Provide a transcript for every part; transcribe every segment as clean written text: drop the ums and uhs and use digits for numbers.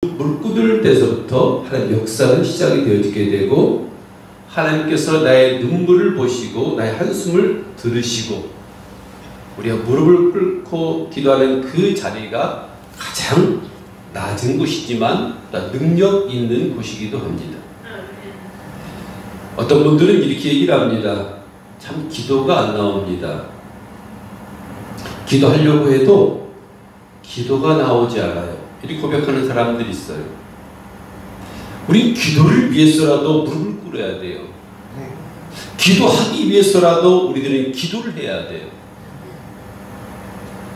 무릎 꿇을 때서부터 하나님 역사는 시작이 되어지게 되고, 하나님께서 나의 눈물을 보시고 나의 한숨을 들으시고 우리가 무릎을 꿇고 기도하는 그 자리가 가장 낮은 곳이지만 능력 있는 곳이기도 합니다. 어떤 분들은 이렇게 얘기를 합니다. 참 기도가 안 나옵니다. 기도하려고 해도 기도가 나오지 않아요. 이렇게 고백하는 사람들이 있어요. 우리 기도를 위해서라도 무릎을 꿇어야 돼요. 기도하기 위해서라도 우리들은 기도를 해야 돼요.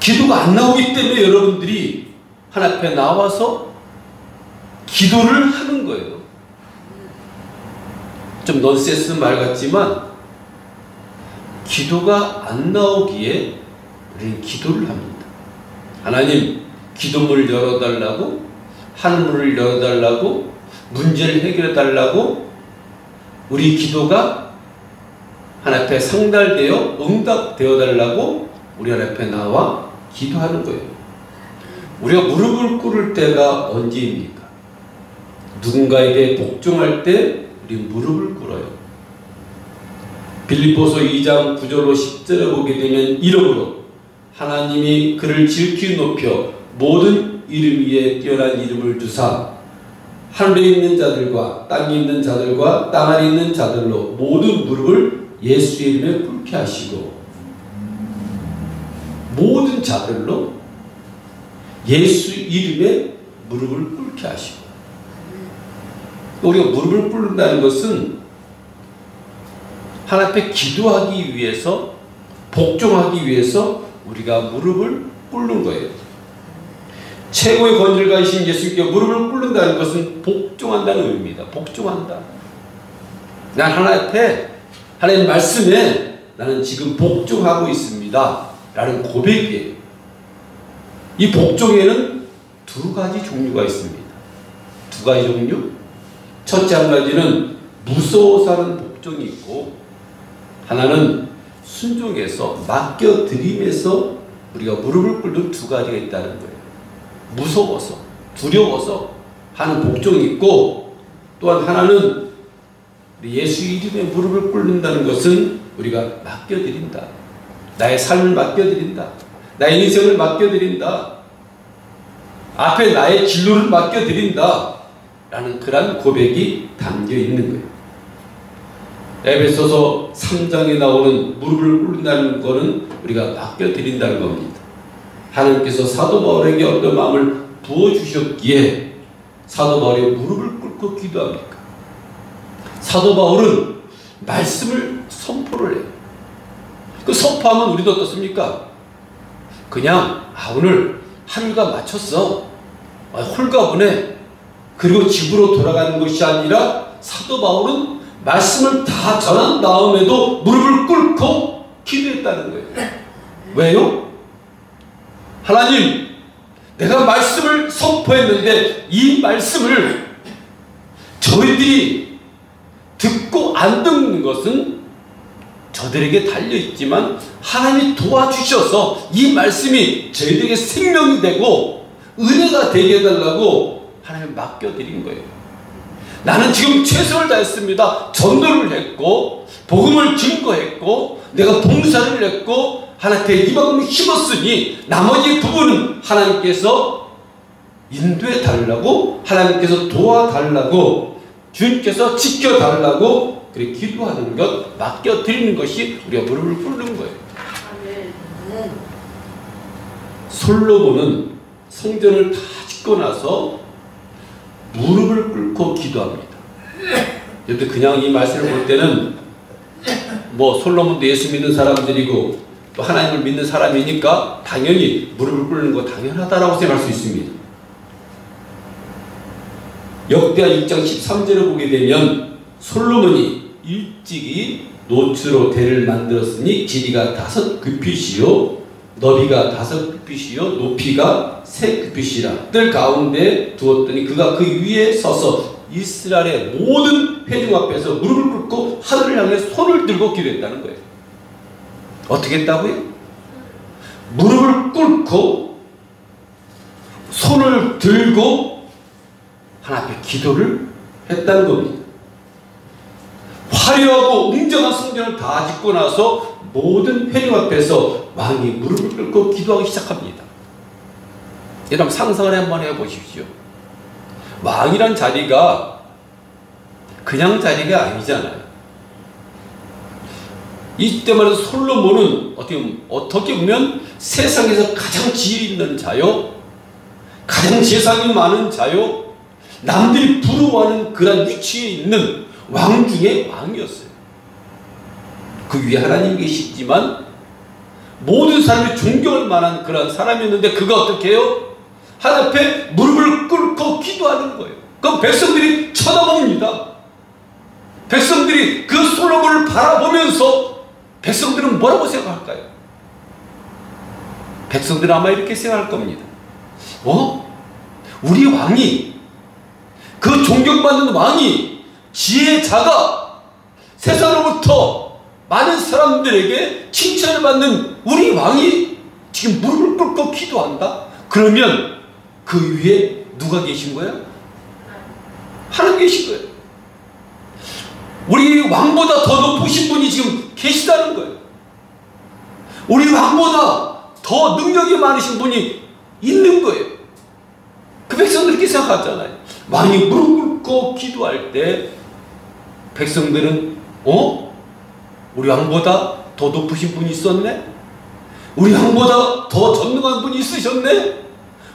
기도가 안 나오기 때문에 여러분들이 하나님 앞에 나와서 기도를 하는 거예요. 좀 넌센스 말 같지만 기도가 안 나오기에 우리는 기도를 합니다. 하나님, 기도문을 열어달라고, 하늘문을 열어달라고, 문제를 해결해달라고, 우리 기도가 하나님 앞에 상달되어 응답되어 달라고 우리 하나님 앞에 나와 기도하는 거예요. 우리가 무릎을 꿇을 때가 언제입니까? 누군가에게 복종할 때 우리 무릎을 꿇어요. 빌립보서 2장 9절로 10절에 보게 되면 이러므로 하나님이 그를 지극히 높여 모든 이름 위에 뛰어난 이름을 주사 하늘에 있는 자들과 땅에 있는 자들과 땅 아래 있는 자들로 모든 무릎을 예수의 이름에 꿇게 하시고, 모든 자들로 예수 이름에 무릎을 꿇게 하시고. 우리가 무릎을 꿇는다는 것은 하나님 앞에 기도하기 위해서, 복종하기 위해서 우리가 무릎을 꿇는 거예요. 최고의 권질가이신 예수님께 무릎을 꿇는다는 것은 복종한다는 의미입니다. 복종한다. 난 하나님 앞에, 하나님 말씀에 나는 지금 복종하고 있습니다 라는 고백이에요. 이 복종에는 두 가지 종류가 있습니다. 두 가지 종류. 첫째 한 가지는 무서워서 하는 복종이 있고, 하나는 순종해서 맡겨드림에서 우리가 무릎을 꿇는 두 가지가 있다는 거예요. 무서워서, 두려워서 하는 복종이 있고, 또한 하나는 예수 이름에 무릎을 꿇는다는 것은 우리가 맡겨드린다. 나의 삶을 맡겨드린다. 나의 인생을 맡겨드린다. 앞에 나의 진로를 맡겨드린다 라는 그런 고백이 담겨 있는 거예요. 에베소서 3장에 나오는 무릎을 꿇는다는 것은 우리가 맡겨드린다는 겁니다. 하나님께서 사도 바울에게 어떤 마음을 부어주셨기에 사도 바울이 무릎을 꿇고 기도합니까? 사도 바울은 말씀을 선포를 해요. 그 선포하면 우리도 어떻습니까? 그냥 오늘 하루가 마쳤어, 홀가분해, 그리고 집으로 돌아가는 것이 아니라 사도 바울은 말씀을 다 전한 다음에도 무릎을 꿇고 기도했다는 거예요. 왜요? 하나님, 내가 말씀을 선포했는데 이 말씀을 저희들이 듣고 안 듣는 것은 저들에게 달려있지만 하나님이 도와주셔서 이 말씀이 저희들에게 생명이 되고 은혜가 되게 해달라고 하나님 맡겨드린 거예요. 나는 지금 최선을 다했습니다. 전도를 했고 복음을 증거했고 내가 봉사를 했고 하나님께 이만큼 힘었으니 나머지 부분은 하나님께서 인도해 달라고, 하나님께서 도와달라고, 주님께서 지켜달라고 그렇게 기도하는 것, 맡겨드리는 것이 우리가 무릎을 꿇는 거예요. 솔로몬은 성전을 다 짓고 나서 무릎을 꿇고 기도합니다. 여러분, 그냥 이 말씀을 볼 때는 뭐 솔로몬도 예수 믿는 사람들이고 또 하나님을 믿는 사람이니까 당연히 무릎을 꿇는 거 당연하다라고 생각할 수 있습니다. 역대하 6장 13절을 보게 되면 솔로몬이 일찍이 노추로 대를 만들었으니 길이가 5규빗이요 너비가 5규빗이요 높이가 3규빗이라 뜰 가운데 두었더니 그가 그 위에 서서 이스라엘의 모든 회중 앞에서 무릎을 꿇고 하늘을 향해 손을 들고 기도했다는 거예요. 어떻게 했다고요? 무릎을 꿇고 손을 들고 하나님 앞에 기도를 했다는 겁니다. 화려하고 웅장한 성전을 다 짓고 나서 모든 회령 앞에서 왕이 무릎을 꿇고 기도하기 시작합니다. 여러분 상상을 한번 해보십시오. 왕이란 자리가 그냥 자리가 아니잖아요. 이때만 해도 솔로몬은 어떻게 보면 세상에서 가장 지혜 있는 자요, 가장 재산이 많은 자요, 남들이 부러워하는 그런 위치에 있는 왕 중에 왕이었어요. 그 위에 하나님 계시지만 모든 사람이 존경할 만한 그런 사람이었는데 그가 어떻게 해요? 하나님 앞에 무릎을 꿇고 기도하는 거예요. 그럼 백성들이 쳐다봅니다. 백성들이 그 솔로몬을 바라보면서 백성들은 뭐라고 생각할까요? 백성들은 아마 이렇게 생각할 겁니다. 우리 왕이, 그 존경받는 왕이, 지혜자가 세상으로부터 많은 사람들에게 칭찬을 받는 우리 왕이 지금 무릎을 꿇고 기도한다? 그러면 그 위에 누가 계신 거예요? 하나님 계신 거예요. 우리 왕보다 더 높으신 분이 지금 계시다는 거예요. 우리 왕보다 더 능력이 많으신 분이 있는 거예요. 그 백성들이 그렇게 생각하잖아요. 왕이 무릎 꿇고 기도할 때 백성들은 우리 왕보다 더 높으신 분이 있었네? 우리 왕보다 더 전능한 분이 있으셨네?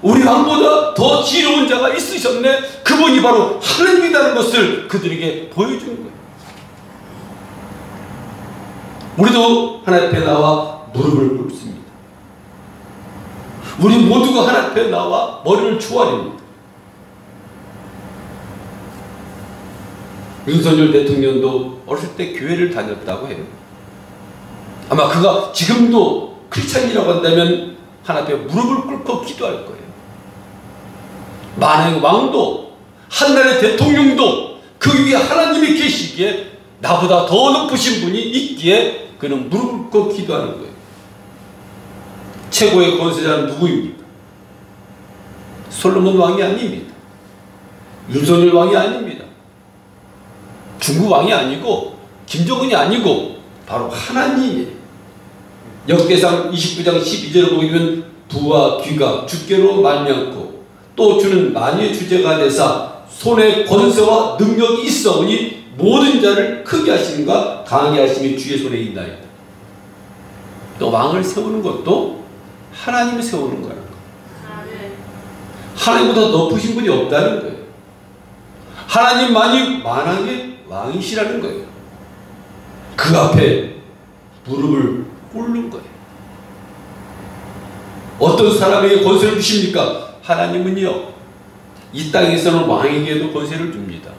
우리 왕보다 더 지혜로운 자가 있으셨네? 그분이 바로 하나님이라는 것을 그들에게 보여준 거예요. 우리도 하나님 앞에 나와 무릎을 꿇습니다. 우리 모두가 하나님 앞에 나와 머리를 조아립니다. 윤석열 대통령도 어렸을 때 교회를 다녔다고 해요. 아마 그가 지금도 크리스찬이라고 한다면 하나님 앞에 무릎을 꿇고 기도할 거예요. 만행 왕도, 한나라의 대통령도 그 위에 하나님이 계시기에 나보다 더 높으신 분이 있기에 그는 무릎을 꿇고 기도하는 거예요. 최고의 권세자는 누구입니까? 솔로몬 왕이 아닙니다. 윤석열 왕이 아닙니다. 중국 왕이 아니고 김정은이 아니고 바로 하나님이에요. 역대상 29장 12절을 보게 되면 부와 귀가 주께로 말미암고 또 주는 만유의 주제가 되사 손에 권세와 능력이 있어오니 모든 자를 크게 하심과 강하게 하심이 주의 손에 있나이다. 또 왕을 세우는 것도 하나님이 세우는 거예요. 하나님보다 높으신 분이 없다는 거예요. 하나님만이 만왕의 왕이시라는 거예요. 그 앞에 무릎을 꿇는 거예요. 어떤 사람에게 권세를 주십니까? 하나님은요, 이 땅에서는 왕에게도 권세를 줍니다.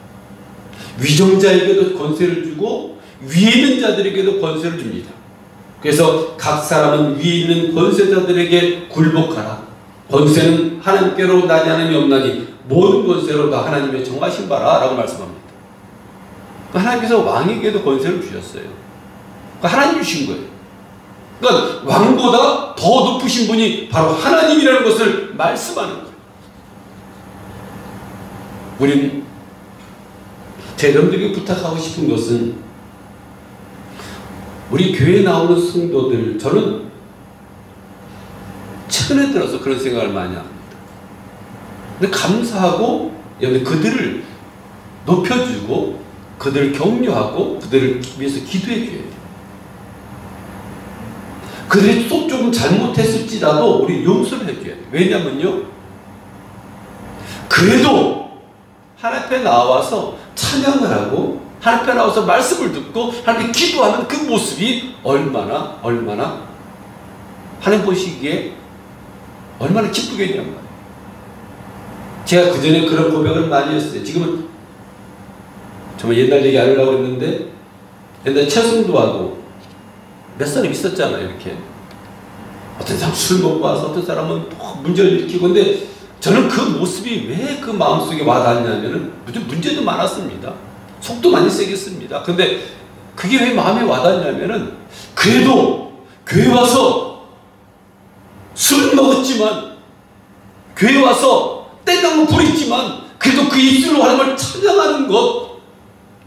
위정자에게도 권세를 주고 위에 있는 자들에게도 권세를 줍니다. 그래서 각 사람은 위에 있는 권세자들에게 굴복하라. 권세는 하나님께로 나지 않음이 없나니 모든 권세로 다 하나님의 정하신 바라 라고 말씀합니다. 하나님께서 왕에게도 권세를 주셨어요. 하나님 주신 거예요. 그러니까 왕보다 더 높으신 분이 바로 하나님이라는 것을 말씀하는 거예요. 우리는 여러분들에게 부탁하고 싶은 것은 우리 교회에 나오는 성도들, 저는 최근에 들어서 그런 생각을 많이 합니다. 근데 감사하고 그들을 높여주고 그들을 격려하고 그들을 위해서 기도해 줘야 돼요. 그들이 또 조금 잘못했을지라도 우리 용서를 해줘야 돼요. 왜냐면요, 그래도 하나님 앞에 나와서 찬양을 하고 하나님 앞에 나와서 말씀을 듣고 하나님 기도하는 그 모습이 얼마나 하나님 보시기에 얼마나 기쁘겠냐면, 제가 그전에 그런 고백을 많이 했어요. 지금은 정말 옛날 얘기 하려고 했는데, 옛날에 최승도하고 몇 사람 있었잖아요. 이렇게 어떤 사람 술 먹고 와서 어떤 사람은 문제를 일으키고. 근데 저는 그 모습이 왜 그 마음속에 와닿냐면은 문제도 많았습니다. 속도 많이 세겠습니다. 근데 그게 왜 마음에 와닿냐면은, 그래도 교회 와서 술 먹었지만, 교회 와서 땡깡을 부렸지만, 그래도 그 입술로 하나님을 찬양하는 것,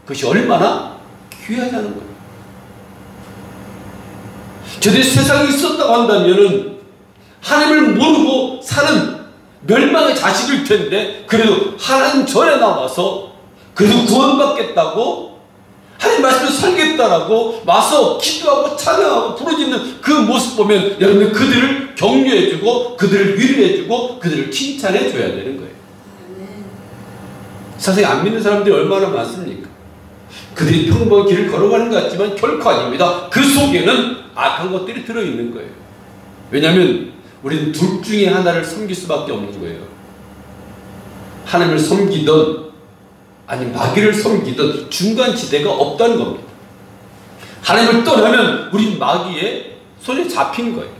그것이 얼마나 귀하다는 거예요. 저들이 세상에 있었다고 한다면은 하나님을 모르고 사는 멸망의 자식일 텐데, 그래도 하나님 전에 나와서 그래도 구원받겠다고 하나님 말씀을 살겠다라고 와서 기도하고 찬양하고 부르짖는 그 모습 보면 여러분들 그들을 격려해주고 그들을 위로해주고 그들을 칭찬해줘야 되는 거예요. 세상에 안 믿는 사람들이 얼마나 많습니까? 그들이 평범한 길을 걸어가는 것 같지만 결코 아닙니다. 그 속에는 악한 것들이 들어있는 거예요. 왜냐하면 우리는 둘 중에 하나를 섬길 수밖에 없는 거예요. 하나님을 섬기든 아니면 마귀를 섬기든 중간 지대가 없다는 겁니다. 하나님을 떠나면 우린 마귀의 손에 잡힌 거예요.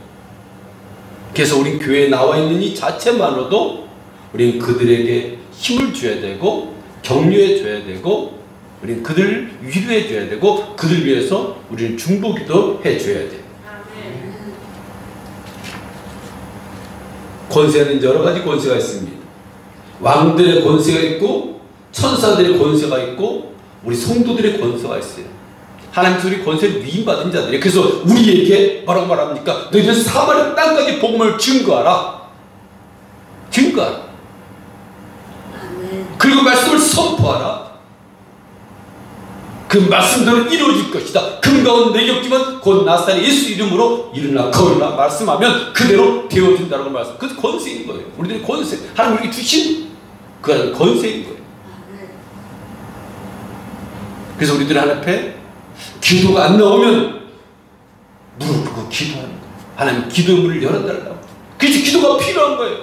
그래서 우린 교회에 나와 있는 이 자체만으로도 우린 그들에게 힘을 줘야 되고 격려해 줘야 되고 우린 그들을 위로해 줘야 되고 그들 위해서 우리는 중보기도 해 줘야 돼요. 권세는 여러 가지 권세가 있습니다. 왕들의 권세가 있고 천사들의 권세가 있고 우리 성도들의 권세가 있어요. 하나님 우리 권세를 위임받은 자들이에요. 그래서 우리에게 뭐라고 말합니까? 너희들 사마리아 땅까지 복음을 증거하라. 증거하라. 그리고 말씀을 선포하라. 그 말씀대로 이루어질 것이다. 금가운 내격지만 곧 나사렛 예수 이름으로 일어나 걸으라 말씀하면 그대로 되어진다라고 말씀. 그 권세인 거예요. 우리들의 권세. 하나님 우리에게 주신 그 권세인 거예요. 그래서 우리들 하나님 앞에 기도가 안 나오면 무릎 꿇고 기도하는 거예요. 하나님 기도의 문을 열어달라고. 그래서 기도가 필요한 거예요.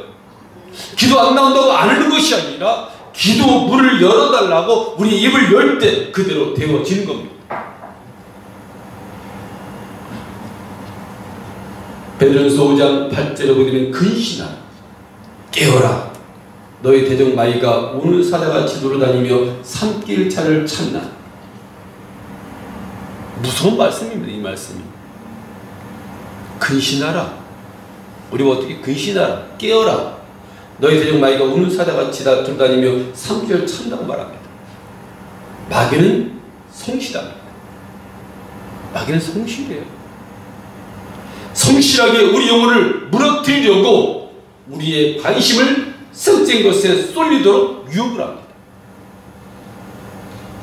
기도 안 나온다고 안 하는 것이 아니라 기도 문을 열어달라고 우리 입을 열 때 그대로 되어지는 겁니다. 베드로전서 5장 8절에 보면 근신하라 깨어라 너희 대적 마귀가 오는 사자같이 돌아다니며 산길 차를 찾나. 무서운 말씀입니다. 이 말씀이. 근신하라. 우리가 어떻게 근신하라 깨어라 너희 대적 마귀가 우는 사자같이 돌아다니며 산길을 찾는다고 말합니다. 마귀는 성실합니다. 마귀는 성실해요. 성실하게 우리 영혼을 무너뜨리려고 우리의 관심을 썩진 것에 쏠리도록 유혹을 합니다.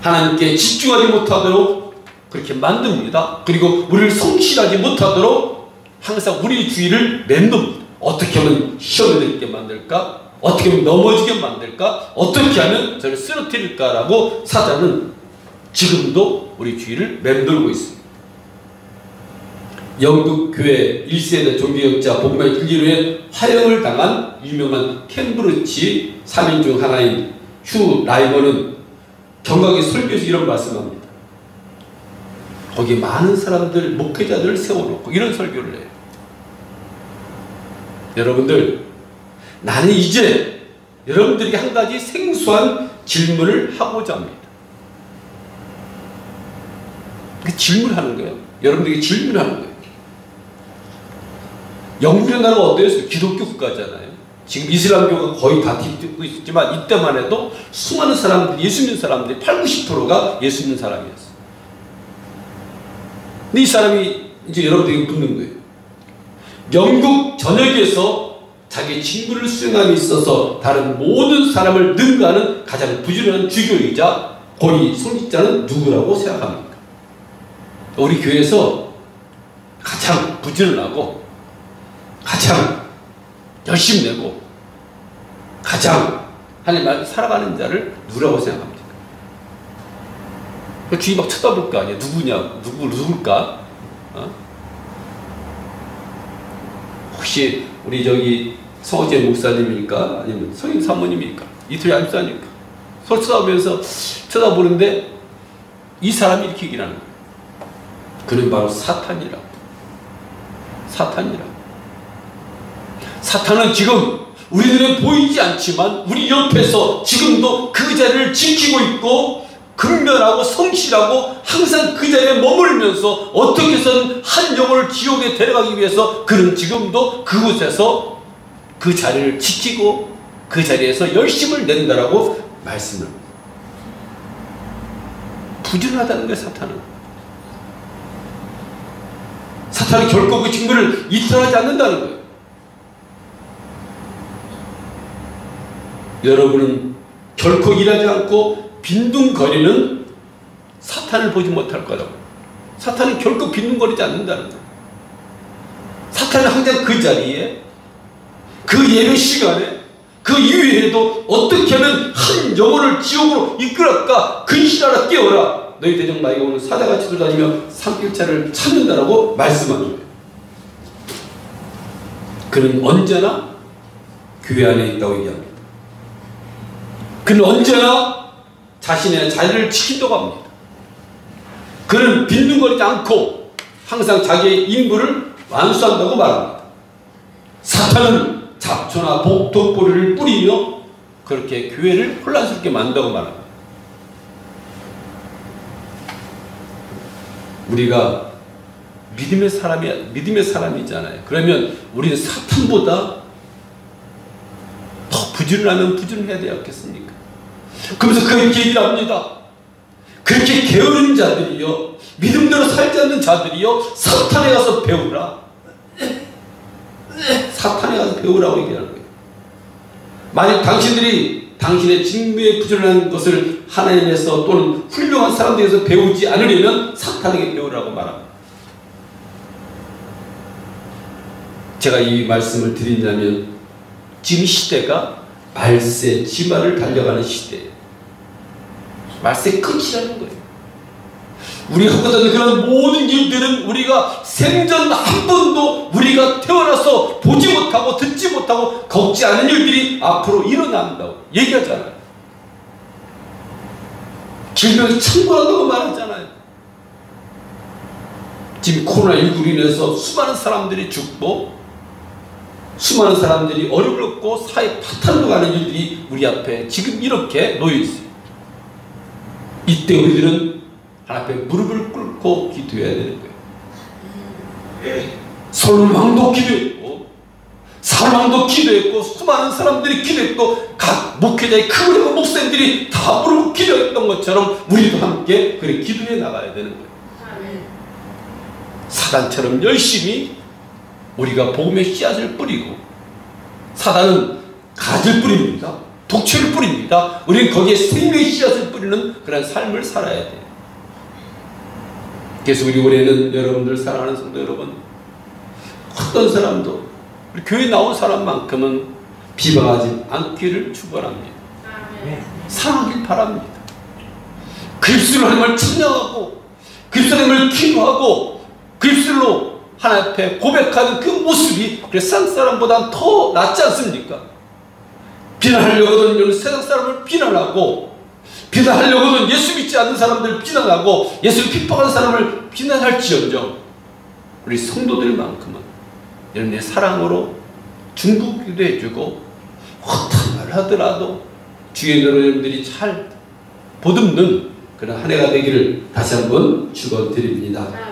하나님께 집중하지 못하도록 그렇게 만듭니다. 그리고 우리를 성실하지 못하도록 항상 우리 주위를 맴돕니다. 어떻게 하면 시험에 들게 만들까? 어떻게 하면 넘어지게 만들까? 어떻게 하면 저를 쓰러뜨릴까라고 사단은 지금도 우리 주위를 맴돌고 있습니다. 영국 교회 1세대 종교역자 복음의 진리로에 화형을 당한 유명한 캠브리지 3인 중 하나인 휴 라이버는 경각의 설교에서 이런 말씀합니다. 거기에 많은 사람들, 목회자들을 세워놓고 이런 설교를 해요. 여러분들, 나는 이제 여러분들에게 한 가지 생소한 질문을 하고자 합니다. 그 질문하는 거예요. 여러분들에게 질문하는 거예요. 영국이라는 나라가 어때요? 기독교 국가잖아요. 지금 이슬람교가 거의 다 뒤집고 있지만 이때만 해도 수많은 사람들이 예수 믿는 사람들이 80~90%가 예수 믿는 사람이었어요. 근데 이 사람이 이제 여러분들에게 묻는 거예요. 영국 전역에서 자기 직무를 수행함에 있어서 다른 모든 사람을 능가하는 가장 부지런한 주교이자 고리 성직자는 누구라고 생각합니까? 우리 교회에서 가장 부지런하고 가장 열심히 내고 가장 하나님 말 살아가는 자를 누구라고 생각합니까? 주위 막 쳐다볼 거 아니에요. 누구냐? 누굴까? 혹시 우리 저기 성호재 목사님입니까? 아니면 성인 사모님입니까? 이틀이 안사님입니까? 서로 쳐다보는데 이 사람이 이렇게 얘기를 하는 거예요. 그는 바로 사탄이라고. 사탄이라고. 사탄은 지금 우리들은 보이지 않지만 우리 옆에서 지금도 그 자리를 지키고 있고 근면하고 성실하고 항상 그 자리에 머물면서 어떻게 해서든 한 영혼을 지옥에 데려가기 위해서 그는 지금도 그곳에서 그 자리를 지키고 그 자리에서 열심을 낸다라고 말씀을 합니다. 부지런하다는 거예요. 사탄은 결코 그 직분을 이탈하지 않는다는 거예요. 여러분은 결코 일하지 않고 빈둥거리는 사탄을 보지 못할 거라고. 사탄은 결코 빈둥거리지 않는다는 거예요. 사탄은 항상 그 자리에, 그 예배 시간에, 그 이후에도 어떻게 하면 한 영혼을 지옥으로 이끌었까 근실하라 깨어라. 너희 대적 마귀가 오는 사자같이 돌아다니며 산길차를 찾는다라고 말씀하는 거예요. 그는 언제나 교회 안에 있다고 얘기합니다. 그는 언제나 자신의 자리를 지킨다고 합니다. 그는 빈둥거리지 않고 항상 자기의 임무를 완수한다고 말합니다. 사탄은 잡초나 복도뿌리를 뿌리며 그렇게 교회를 혼란스럽게 만든다고 말합니다. 우리가 믿음의 사람이잖아요. 그러면 우리는 사탄보다 더 부지런하면 부지런해야 되지 않겠습니까? 그러면서 그렇게 얘기를 합니다. 그렇게 게으른 자들이요, 믿음대로 살지 않는 자들이요, 사탄에 가서 배우라. 사탄에 가서 배우라고 얘기하는 거예요. 만약 당신들이 당신의 직무에 부지런한 것을 하나님에서 또는 훌륭한 사람들에서 배우지 않으려면 사탄에게 배우라고 말합니다. 제가 이 말씀을 드린다면 지금 시대가 말세 지마를 달려가는 시대예요. 말세 끝이라는 거예요. 우리가 하고자 그런 모든 일들은 우리가 생전 한 번도 우리가 태어나서 보지 못하고 듣지 못하고 겪지 않은 일들이 앞으로 일어난다고 얘기하잖아요. 질병이 창궐한다고 말하잖아요. 지금 코로나19로 인해서 수많은 사람들이 죽고 수많은 사람들이 어려움을 겪고 사회 파탄으로 가는 일들이 우리 앞에 지금 이렇게 놓여 있어요. 이때 우리들은 하나님 앞에 무릎을 꿇고 기도해야 되는 거예요. 솔로몬 왕도 기도했고 사울 왕도 기도했고 수많은 사람들이 기도했고 각 목회자의 크고 목사님들이 다 무릎 기도했던 것처럼 우리도 함께 그렇게 기도해 나가야 되는 거예요. 사단처럼 열심히 우리가 복음의 씨앗을 뿌리고, 사단은 가지를 뿌립니다. 독초를 뿌립니다. 우리는 거기에 생명의 씨앗을 뿌리는 그런 삶을 살아야 돼요. 그래서 우리 올해는 여러분들 사랑하는 성도 여러분, 어떤 사람도 우리 교회 나온 사람만큼은 비방하지 않기를 축원합니다. 사랑하길 바랍니다. 그 입술로 하나님을 찬양하고 그 입술로 하나님을 기도하고 그 입술로 하나님 앞에 고백하는 그 모습이 세상 사람보다 더 낫지 않습니까? 비난하려고는 세상 사람을 비난하고, 비난하려고는 예수 믿지 않는 사람들을 비난하고, 예수를 핍박하는 사람을 비난할지언정 우리 성도들만큼은 여러분의 사랑으로 중보기도 해주고 어떤 말을 하더라도 주의 여러분들이 잘 보듬는 그런 한 해가 되기를 다시 한번 축원드립니다.